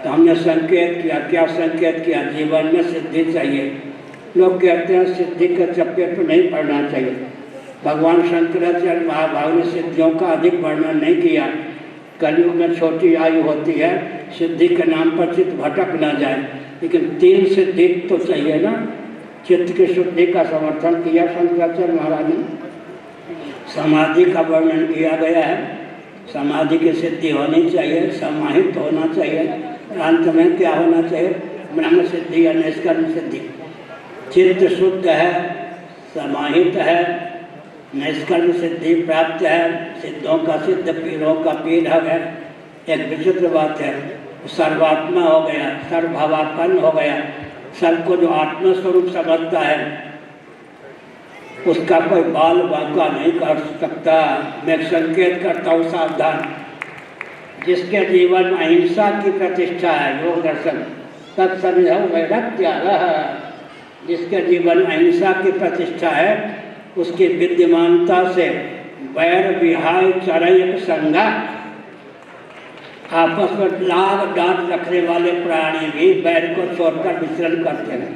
तो हमने संकेत किया, क्या संकेत किया? जीवन में सिद्धि चाहिए। लोग कहते हैं सिद्धि के चक्कर पर नहीं पड़ना चाहिए। भगवान शंकराचार्य महाभाग ने सिद्धियों का अधिक वर्णन नहीं किया। कलयुग में छोटी आयु होती है, सिद्धि के नाम पर चित्त भटक ना जाए, लेकिन 3 सिद्धि तो चाहिए ना। चित्त की शुद्धि का समर्थन किया शंकराचार्य महाराज ने। समाधि का वर्णन किया गया है, समाधि की सिद्धि होनी चाहिए, समाहित होना चाहिए। अंत में क्या होना चाहिए? ब्रह्म सिद्धि या निष्कर्म सिद्धि। चित्त शुद्ध है, समाहित है, निष्कर्म सिद्धि प्राप्त है, सिद्धों का सिद्ध, पीरों का पीर है। एक विचित्र बात है, सर्वात्मा हो गया, सर्वभावापन्न हो गया। सबको जो आत्मस्वरूप समझता है उसका कोई बाल बांका नहीं कर सकता। मैं संकेत करता हूँ, सावधान। जिसके जीवन में अहिंसा की प्रतिष्ठा है, योग दर्शन तत्समझौ वैराग्याः। जिसके जीवन में अहिंसा की प्रतिष्ठा है, उसकी विद्यमानता से वैर विहाय चरयक संगा, आपस में लाग डांट रखने वाले प्राणी भी वैर को छोड़कर विचरण करते हैं।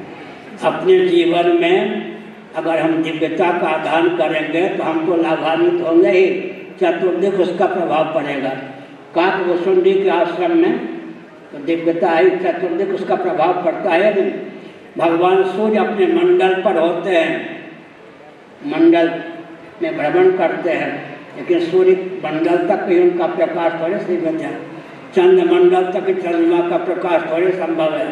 अपने जीवन में अगर हम दिव्यता का आधान करेंगे तो हमको लाभान्वित होंगे ही, चतुर्दिक उसका प्रभाव पड़ेगा। काकभूषुंडी के आश्रम में तो दिव्यता है, चतुर्दिक उसका प्रभाव पड़ता है नहीं। भगवान सूर्य अपने मंडल पर होते हैं, मंडल में भ्रमण करते हैं, लेकिन सूर्य मंडल तक ही उनका प्रकाश थोड़े सीमित है, चंद्रमंडल तक चंद्रमा का प्रकाश थोड़े संभव है।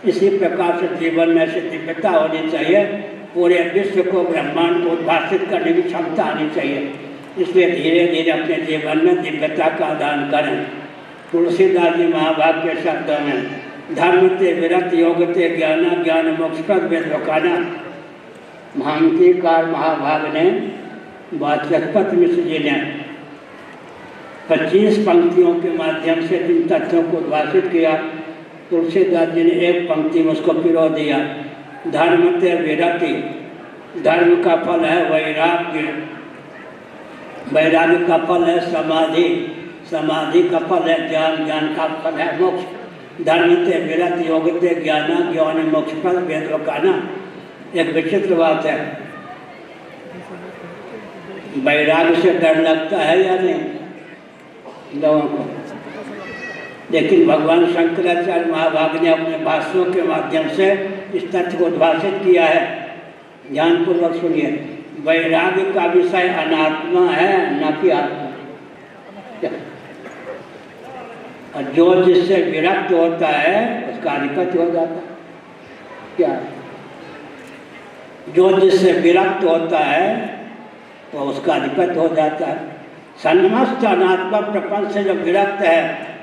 इसी प्रकार से जीवन में ऐसी दिव्यता होनी चाहिए, पूरे विश्व को, ब्रह्मांड को उद्भासित करने की क्षमता आनी चाहिए। इसलिए धीरे धीरे अपने जीवन में दिव्यता का आदान करें। तुलसीदास जी महाभाग के शब्दों में धर्म ते विरत योग ते ज्ञाना ज्ञान मोक्षप्रद वेदवकाना। महांतीकार महाभाग ने वाचस्पति मिश्र जी ने 25 पंक्तियों के माध्यम से इन तथ्यों को उद्भासित किया। तुलसीदास जी ने एक पंक्ति में उसको पिरो दिया। धर्म ते विरति, धर्म का फल है वैराग्य, वैराग्य का फल है समाधि, समाधि का फल है ज्ञान, ज्ञान का फल है मोक्ष। धर्म ते विरत योग ते ज्ञाना ज्ञान मोक्ष फल वेदवकाना। एक विचित्र बात है, वैराग्य से डर लगता है या नहीं लोगों को? लेकिन भगवान शंकराचार्य महाभाग ने अपने भाष्यों के माध्यम से इस तथ्य को उद्भासित किया है। ध्यानपूर्वक सुनिए। वैराग्य का विषय अनात्मा है, न कि आत्मा। और जो जिससे विरक्त होता है उसका अधिपति हो जाता है। क्या? जो जिससे विरक्त होता है वो उसका अधिपति हो जाता है। समस्त अनात्मा प्रपंच से जो विरक्त है,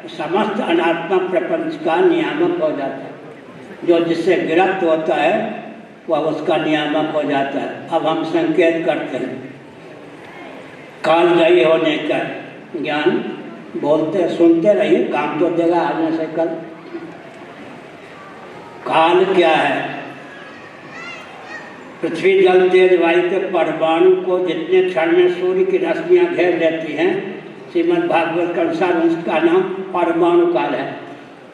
समस्त अनात्मा प्रपंच का नियामक हो जाता है। जो जिससे विरक्त होता है वह उसका नियामक हो जाता है। अब हम संकेत करते हैं कालजयी होने का ज्ञान। बोलते सुनते रहिए, काम तो देगा आने से कल। काल क्या है? पृथ्वी जल तेज वायु के परमाणु को जितने क्षण में सूर्य की रश्मियाँ घेर लेती हैं, श्रीमद् भागवत के अनुसार उसका नाम परमाणु काल है।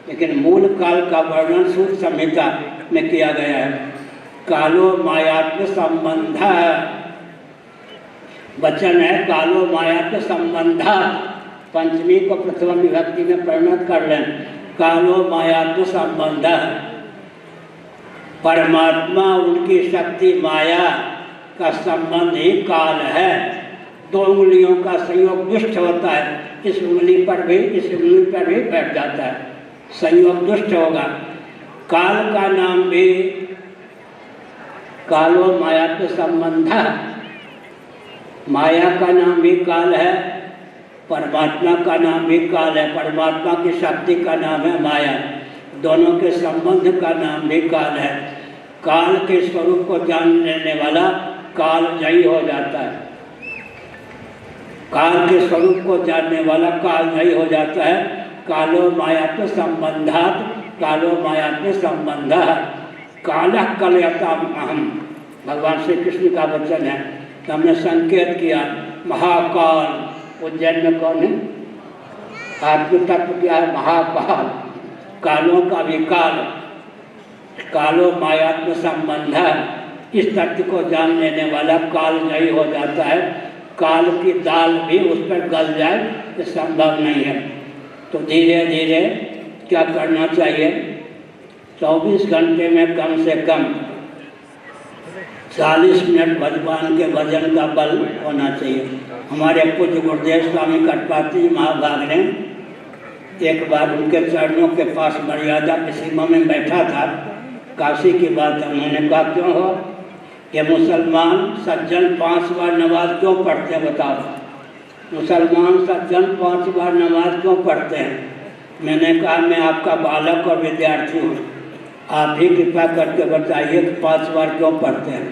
लेकिन मूल काल का वर्णन सूर्य संहिता में किया गया है। कालो मायात्म संबंध, वचन है कालो मायात्म संबंध। पंचमी को प्रथम विभक्ति में परिणत कर लें। कालो मायात्म संबंध, परमात्मा उनकी शक्ति माया का संबंध ही काल है। 2 उंगलियों का संयोग दुष्ट होता है, इस उंगली पर भी इस उंगली पर भी बैठ जाता है, संयोग दुष्ट होगा। काल का नाम भी कालो माया के संबंध, माया का नाम भी काल है, परमात्मा का नाम भी काल है। परमात्मा की शक्ति का नाम है माया, दोनों के संबंध का नाम भी काल है। काल के स्वरूप को जान लेने वाला कालजयी हो जाता है। काल के स्वरूप को जानने वाला कालजयी हो जाता है। कालो मायात्म संबंधात्, कालो मायात्म संबंध, कालः कलयताम् अहम्, भगवान श्री कृष्ण का वचन है। तो हमने संकेत किया महाकाल। उज्जैन में कौन है? आत्म तत्व क्या है? महाकाल, कालों का विकाल, कालो मायात्म संबंध। इस तत्व को जान लेने वाला काल नहीं हो जाता है। काल की दाल भी उस पर गल जाए ये संभव नहीं है। तो धीरे धीरे क्या करना चाहिए? 24 घंटे में कम से कम 40 मिनट भगवान के भजन का बल होना चाहिए। हमारे पूज्य गुरुदेव स्वामी कटपात्री महाभाग ने एक बार उनके चरणों के पास मर्यादा की सीमा में बैठा था, काशी की बात। उन्होंने कहा क्यों हो ये मुसलमान सज्जन 5 बार नमाज क्यों पढ़ते हैं बताओ? मुसलमान सज्जन 5 बार नमाज क्यों पढ़ते हैं? मैंने कहा मैं आपका बालक और विद्यार्थी हूँ, आप भी कृपा करके बताइए कि 5 बार क्यों पढ़ते हैं।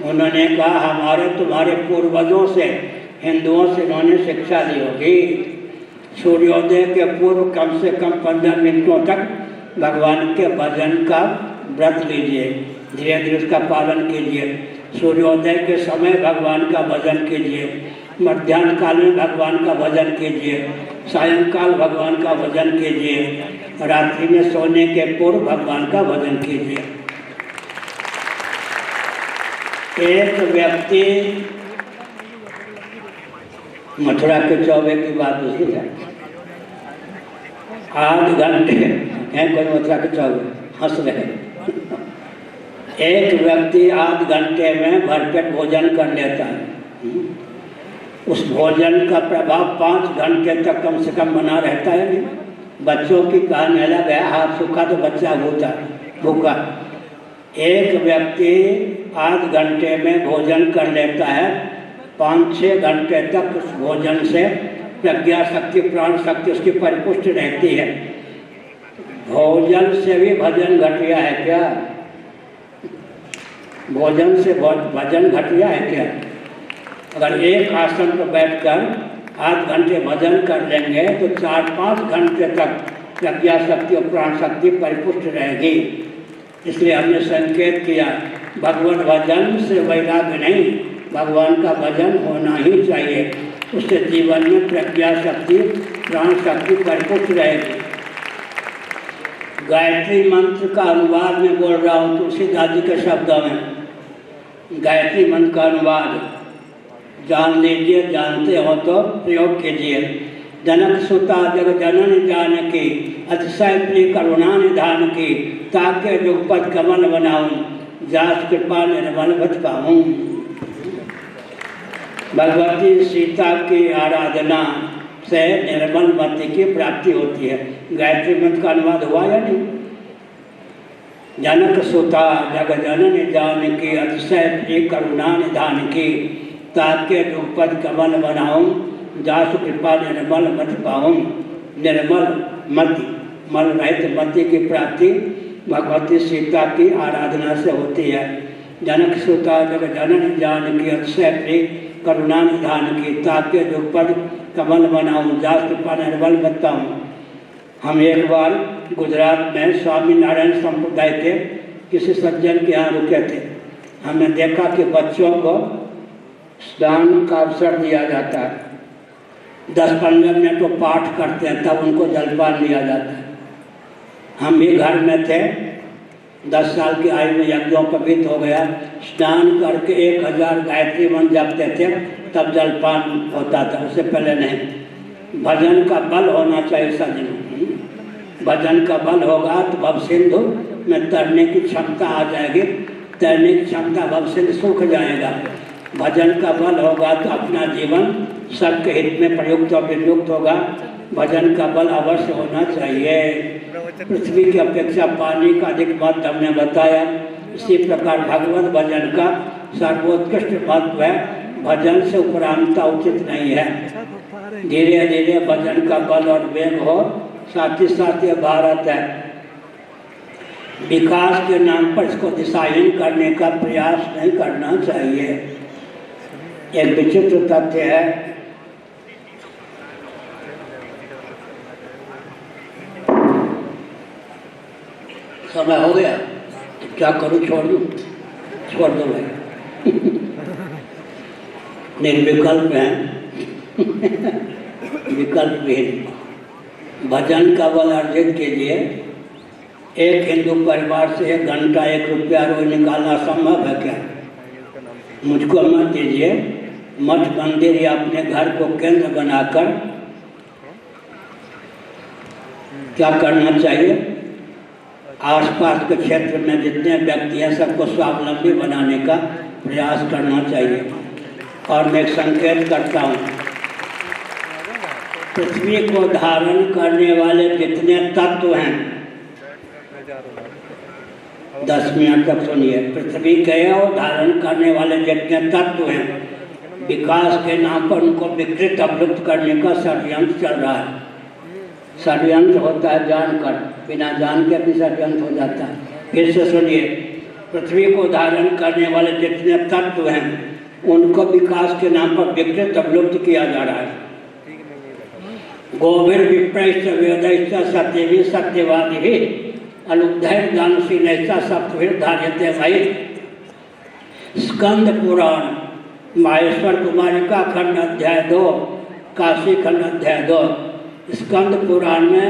उन्होंने कहा हमारे तुम्हारे पूर्वजों से, हिंदुओं से उन्होंने शिक्षा ली होगी, सूर्योदय के पूर्व कम से कम 15 मिनटों तक भगवान के भजन का व्रत लीजिए, धीरे धीरे उसका पालन कीजिए। सूर्योदय के समय भगवान का भजन कीजिए, मध्याह्न काल में भगवान का भजन कीजिए, सायंकाल भगवान का भजन कीजिए, रात्रि में सोने के पूर्व भगवान का भजन कीजिए। एक व्यक्ति, मथुरा के चौबे की बात उसी है, 8 घंटे हैं, कोई मथुरा के चौबे हंस रहे। एक व्यक्ति 8 घंटे में भरपेट भोजन कर लेता है। उस भोजन का प्रभाव 5 घंटे तक कम से कम बना रहता है। नहीं, बच्चों की कहने लगा हाथ सूखा तो बच्चा भूखा। एक व्यक्ति 8 घंटे में भोजन कर लेता है, 5-6 घंटे तक उस भोजन से प्रज्ञा शक्ति, प्राण शक्ति उसकी परिपुष्ट रहती है। भोजन से भी भजन घटिया है क्या? भोजन से भजन घटिया है क्या? अगर एक आसन पर बैठकर 8 घंटे भजन कर लेंगे तो 4-5 घंटे तक प्रज्ञा शक्ति और प्राण शक्ति परिपुष्ट रहेगी। इसलिए हमने संकेत किया भगवत भजन से वैराग्य नहीं, भगवान का भजन होना ही चाहिए। उससे जीवन में प्रज्ञा शक्ति, प्राण शक्ति परिपुष्ट रहेगी। गायत्री मंत्र का अनुवाद में बोल रहा हूँ तुलसीदास जी के शब्दों में। गायत्री मंत्र का अनुवाद जान लीजिए, जानते हो तो प्रयोग कीजिए। जनक सुता जग जनन जानकी, अतिशय प्रिय करुणा निधान की, ताके जुगपद कमल बनाऊं, जास कृपा निर्मल भज पाऊं। भगवती सीता की आराधना से निर्मल मति की प्राप्ति होती है। गायत्री मंत्र का अनुवाद हुआ या नहीं? जनक सुता जग जनन जानकी, अतिशय प्रिय करुणा निधान की, ताके जुगपद कमल बनाऊं, जासु कृपा निर्मल मति पाऊं। निर्मल मति, मल रहित मति की प्राप्ति भगवती सीता की आराधना से होती है। जनक सुता जग जनन जानकी, अतिशय प्रिय करुणा निधान की, ताके जुगपद कमल बनाऊं, जासु कृपा निर्मल मति पाऊं। हम एक बार गुजरात में स्वामी नारायण संप्रदाय के किसी सज्जन के यहाँ रुके थे। हमने देखा कि बच्चों को स्नान का अवसर दिया जाता है, 10-15 मिनट वो पाठ करते हैं, तब उनको जलपान दिया जाता है। हम भी घर में थे, 10 साल की आयु में यज्ञोपवीत हो गया, स्नान करके 1000 गायत्री मंत्र जपते थे, तब जलपान होता था, उससे पहले नहीं। भजन का बल होना चाहिए सज्जनों। भजन का बल होगा तो भव सिंधु में तैरने की क्षमता आ जाएगी, तैरने की क्षमता भव सिंधु सूख जाएगा। भजन का बल होगा तो अपना जीवन सबके हित में प्रयुक्त और विनियुक्त होगा। भजन का बल अवश्य होना चाहिए। पृथ्वी की अपेक्षा पानी का अधिक महत्व हमने बताया। इसी प्रकार भगवत भजन का सर्वोत्कृष्ट महत्व है। भजन से उपरांता उचित नहीं है। धीरे धीरे भजन का बल और वेग हो। साथ ही साथ ये भारत है, विकास के नाम पर इसको दिशाहीन करने का प्रयास नहीं करना चाहिए। एक विचित्र तथ्य है, समय हो गया तो क्या करूं, छोड़ दो भाई। निर्विकल्प है, विकल्प विहीन। भजन का बल अर्जित कीजिए। एक हिंदू परिवार से 1 घंटा 1 रुपया रोज निकालना संभव है क्या? मुझको मत दीजिए। मठ मंदिर या अपने घर को केंद्र बनाकर क्या करना चाहिए? आसपास के क्षेत्र में जितने व्यक्ति हैं सबको स्वावलंबी बनाने का प्रयास करना चाहिए। और मैं एक संकेत करता हूँ, पृथ्वी को धारण करने वाले जितने तत्व हैं, 10 मिनट तक सुनिए। पृथ्वी के और धारण करने वाले जितने तत्व हैं, विकास के नाम पर उनको विकृत अवलुप्त करने का षड्यंत्र चल रहा है। षड्यंत्र होता है जानकर, बिना जान के भी षड्यंत्र हो जाता है। फिर से सुनिए, पृथ्वी को धारण करने वाले जितने तत्व हैं उनको विकास के नाम पर विकृत अवलुप्त किया जा रहा है। गोभिर विप्रैश्च वेदैश्च सत्यवी सत्यवादी अलुब्धैर दानशीलैश्च सप्तभिर धार्यते मयि। स्कंद पुराण माहेश्वर कुमारिका खंड अध्याय 2, काशी खंड अध्याय 2। स्कंद पुराण में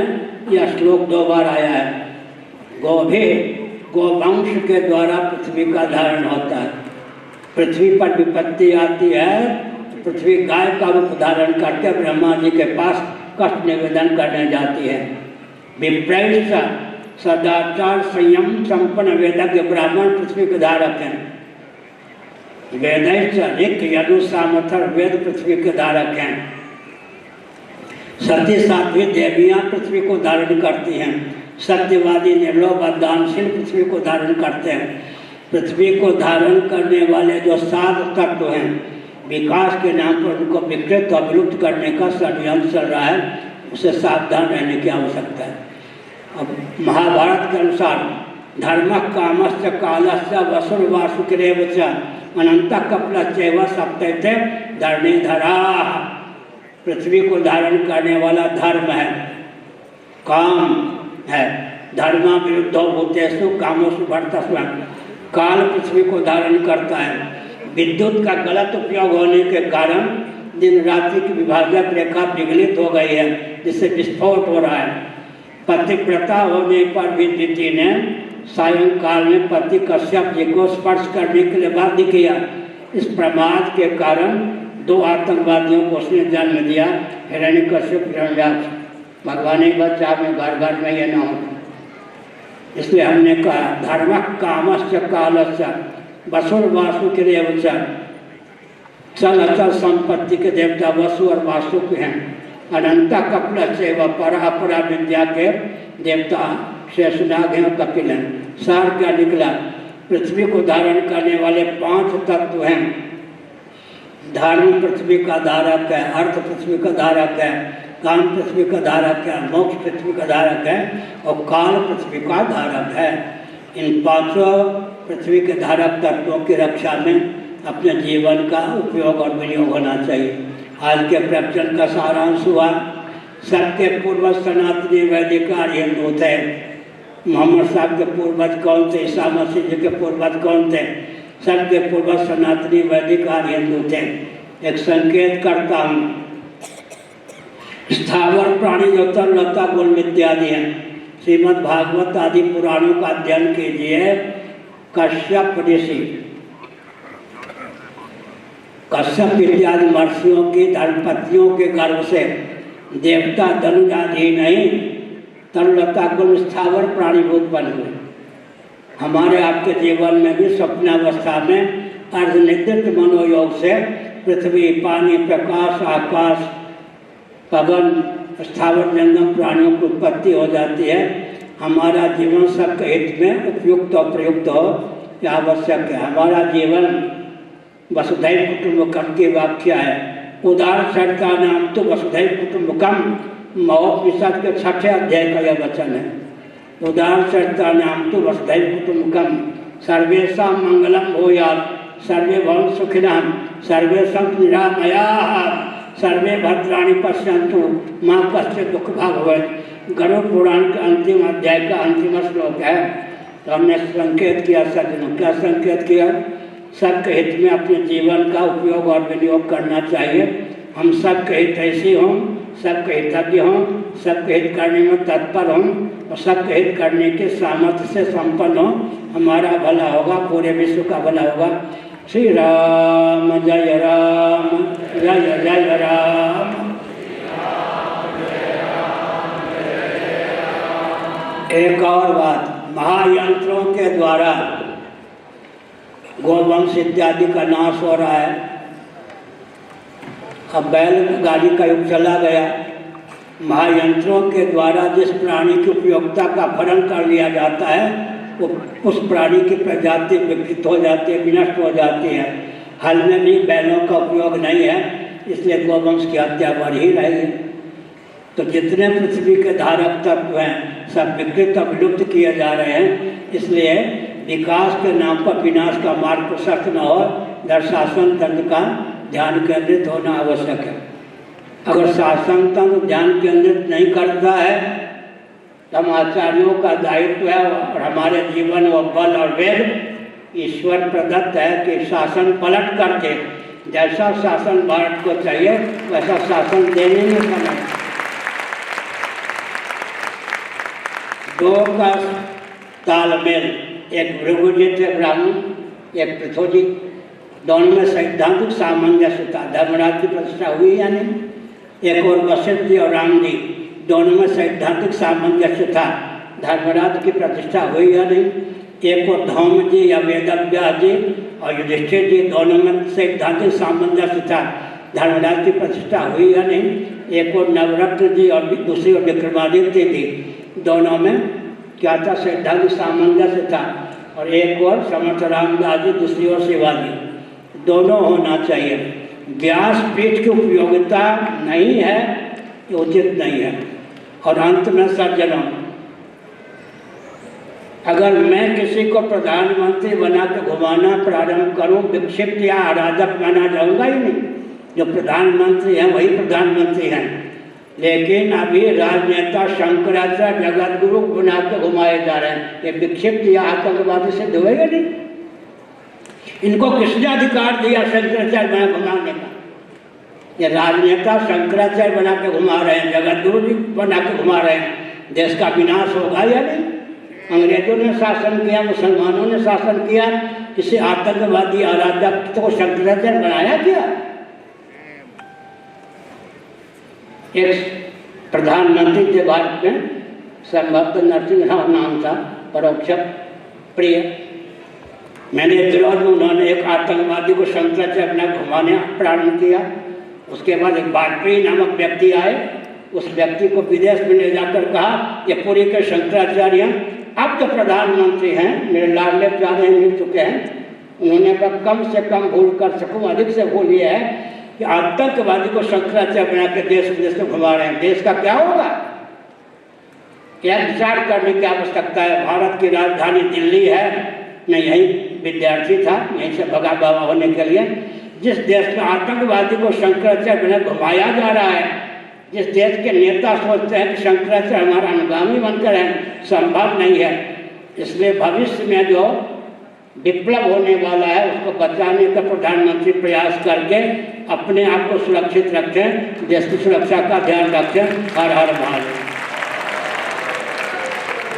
यह श्लोक 2 बार आया है। गोवंश के द्वारा पृथ्वी का धारण होता है। पृथ्वी पर विपत्ति आती है, पृथ्वी गाय का रूप धारण करके ब्रह्मा जी के पास कष्ट निवेदन करने जाती है। विप्रैश्च सदाचार संयम संपन्न वेदज्ञ ब्राह्मण पृथ्वी के धारक हैं। वेदैश्च ऋक् यजु सामथर्व वेद पृथ्वी के धारक हैं। सती साध्वी देवियाँ पृथ्वी को धारण करती हैं। सत्यवादी निर्लोभ दानशील पृथ्वी को धारण करते हैं। पृथ्वी को धारण करने वाले जो 7 तत्व हैं, विकास के नाम पर उनको विकृत और विलुप्त करने का षड्यंत्र चल रहा है। उसे सावधान रहने की आवश्यकता है। अब महाभारत के अनुसार धर्म कामश्च कालश्च वसुर वासुकिरेव च अनंत कपिलश्चैव सप्तैते धरणीधरा। पृथ्वी को धारण करने वाला धर्म है, काम है। धर्मा विरुद्धो भूतेषु कामोषु वर्तस्व। काल पृथ्वी को धारण करता है। विद्युत का गलत उपयोग होने के कारण दिन रात्रि की विभाजक रेखा विगलित हो गई है, जिससे विस्फोट हो रहा है। पतिव्रता होने पर भी दिति ने सायंकाल में पति कश्यप जी को स्पर्श करने के लिए बाध्य किया। इस प्रमाद के कारण 2 आतंकवादियों को उसने जन्म दिया, हिरण्यकश्यप हिरण्याक्ष। भगवान ही बच्चा में घर घर में ये न हो। इसलिए हमने कहा धर्म कामश्च कालश्च वसुर वासुकिरेव च। चल अचल संपत्ति के देवता वसु और वासुक हैं। अनंत कपिलश्चैव परा विद्या के देवता शेषनाग हैं, कपिल हैं। सार क्या निकला? पृथ्वी को धारण करने वाले 5 तत्व हैं। धर्म पृथ्वी का धारक है, अर्थ पृथ्वी का धारक है, काम पृथ्वी का धारक है, मोक्ष पृथ्वी का धारक है और काल पृथ्वी का धारक है। इन 5 पृथ्वी के धारक तत्वों की रक्षा में अपने जीवन का उपयोग और विनियोग होना चाहिए। आज के प्रवचन का सारांश हुआ, सबके पूर्वज सनातनी वैदिक आर्य हिंदू थे। मोहम्मद साहब के पूर्वज कौन थे? ईसा मसीह जी के पूर्वज कौन थे? सबके पूर्वज सनातनी वैदिक आर्य हिंदू थे। एक संकेत करता हूँ, स्थावर प्राणी जो तरलता गुण इत्यादि हैं, श्रीमद् भागवत आदि पुराणों का अध्ययन कीजिए। कश्यप ऋषि, कश्यप इत्यादि महर्षियों की धर्मपत्नियों के गर्भ से देवता धनुज आदि नहीं, तरलता गुण स्थावर प्राणी उत्पन्न हुए। हमारे आपके जीवन में भी स्वप्नावस्था में अर्धनिद्रित मनोयोग से पृथ्वी, पानी, प्रकाश, आकाश, पवन, स्थावर जंगम प्राणियों की उत्पत्ति हो जाती है। हमारा जीवन सबके हित में उपयुक्त और प्रयुक्त हो, यह आवश्यक है। हमारा जीवन वसुधैव कुटुंबकम की व्याख्या है। उदार चरिता नाम तो वसुधैव कुटुंबकम, महोपनिषद के 6ठे अध्याय का यह वचन है। उदार चरिता नाम तो वसुधैव कुटुंबकम, सर्वेषां मंगलम भूयात्, सर्वे भवन्तु सुखिनः, सर्वे सन्तु निरामयाः, सर्वे भद्राणि पश्यन्तु मां कश्चित् दुःख भाग् भवेत्। गरुड़ पुराण के अंतिम अध्याय का अंतिम श्लोक है। तो हमने संकेत किया सज्जनों, क्या संकेत किया? सबके हित में अपने जीवन का उपयोग और विनियोग करना चाहिए। हम सबके हित ऐसे हों सबके हितज्ञ हूँ, सबके हित करने में तत्पर हूँ और सबके हित करने के सामर्थ्य से संपन्न हूँ। हमारा भला होगा, पूरे विश्व का भला होगा। श्री राम जय राम, जय जय राम। एक और बात, महायंत्रों के द्वारा गोवंश इत्यादि का नाश हो रहा है। अब बैलगाड़ी का युग चला गया। महायंत्रों के द्वारा जिस प्राणी की उपयोगिता का भरण कर लिया जाता है वो उस प्राणी की प्रजाति विकसित हो जाती है, विनष्ट हो जाती है। हाल में भी बैलों का उपयोग नहीं है, इसलिए गोवंश की हत्या बढ़ ही रही है। तो जितने पृथ्वी के धारक तत्व हैं सब विकृत और विलुप्त किए जा रहे हैं। इसलिए विकास के नाम पर विनाश का मार्ग प्रशस्त न हो, शासन तंत्र का ध्यान केंद्रित होना आवश्यक है। अगर शासन तंत्र ध्यान केंद्रित नहीं करता है तो हम आचार्यों का दायित्व है और हमारे जीवन व बल और वेग ईश्वर प्रदत्त है कि शासन पलट करके जैसा शासन भारत को चाहिए वैसा शासन देने में समय। दो का तालमेल, एक भृगुजी थे ब्राह्मण, एक पृथ्वी, दोनों में सैद्धांतिक सामंजस्य था। धर्मराज की प्रतिष्ठा हुई या नहीं? एक और वशिष्ठ जी और राम जी, दोनों में सैद्धांतिक सामंजस्य था। धर्मराज की प्रतिष्ठा हुई या नहीं? एक और धौम जी या वेदव्यास जी और युधिष्ठिर जी, दोनों में सैद्धांतिक सामंजस्य था। धर्मराज की प्रतिष्ठा हुई या नहीं? एक और नवरत्न जी और दूसरी और विक्रमादित्य जी, दोनों में क्या था? सैद्धांतिक सामंजस्य था। और एक और समर्थ रामदास जी, दूसरी ओर शिवाजी, दोनों होना चाहिए। व्यासपीठ की उपयोगिता नहीं है, ये उचित नहीं है। और अंत में सज्जनों, अगर मैं किसी को प्रधानमंत्री बना के घुमाना प्रारंभ करूं, विक्षिप्त या अराजक बना जाऊंगा ही नहीं। जो प्रधानमंत्री हैं वही प्रधानमंत्री हैं। लेकिन अभी राजनेता शंकराचार्य जगत गुरु बना के घुमाए जा रहे हैं, ये विक्षिप्त या आतंकवादी से होएगा नहीं। इनको किसने अधिकार दिया शंकराचार्य बना घुमाने का? ये राजनेता शंकराचार्य बना के घुमा रहे हैं, जगत गुरु जी बना के घुमा रहे हैं। देश का विनाश होगा या नहीं? अंग्रेजों ने शासन किया, मुसलमानों ने शासन किया, किसी आतंकवादी अराजक को शंकराचार्य बनाया गया? एक प्रधानमंत्री थे भारत में, संभवतः नरसिंह राव नाम था, परोक्ष प्रिय। मैंने विरोध में उन्होंने एक आतंकवादी को शंकराचार्य बना घुमाने प्रारंभ किया। उसके बाद एक वाजपेयी नामक व्यक्ति आए, उस व्यक्ति को विदेश में ले जाकर कहा ये पूरी के शंकराचार्य अब जो प्रधानमंत्री हैं, मेरे लाडले प्यारे मिल चुके हैं, उन्होंने कहा कम से कम भूल कर सकूँ, अधिक से भूल ये है कि आतंकवादी को शंकराचार्य बना के देश विदेश में घुमा रहे हैं। देश का क्या होगा? क्या विचार करने की आवश्यकता है। भारत की राजधानी दिल्ली है, मैं यही विद्यार्थी था, यहीं से भगा बाबा होने के लिए। जिस देश में आतंकवादी को शंकराचार्य बना घुमाया जा रहा है, जिस देश के नेता सोचते हैं कि शंकराचार्य हमारा अनुगामी बनकर है, संभव नहीं है। इसलिए भविष्य में जो विप्लव होने वाला है उसको बचाने का प्रधानमंत्री प्रयास करके अपने आप को सुरक्षित रखें, देश की सुरक्षा का ध्यान रखें। हर हर महादेव।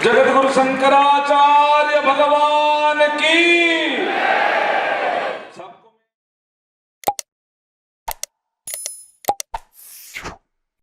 जगत गुरु शंकराचार्य भगवान की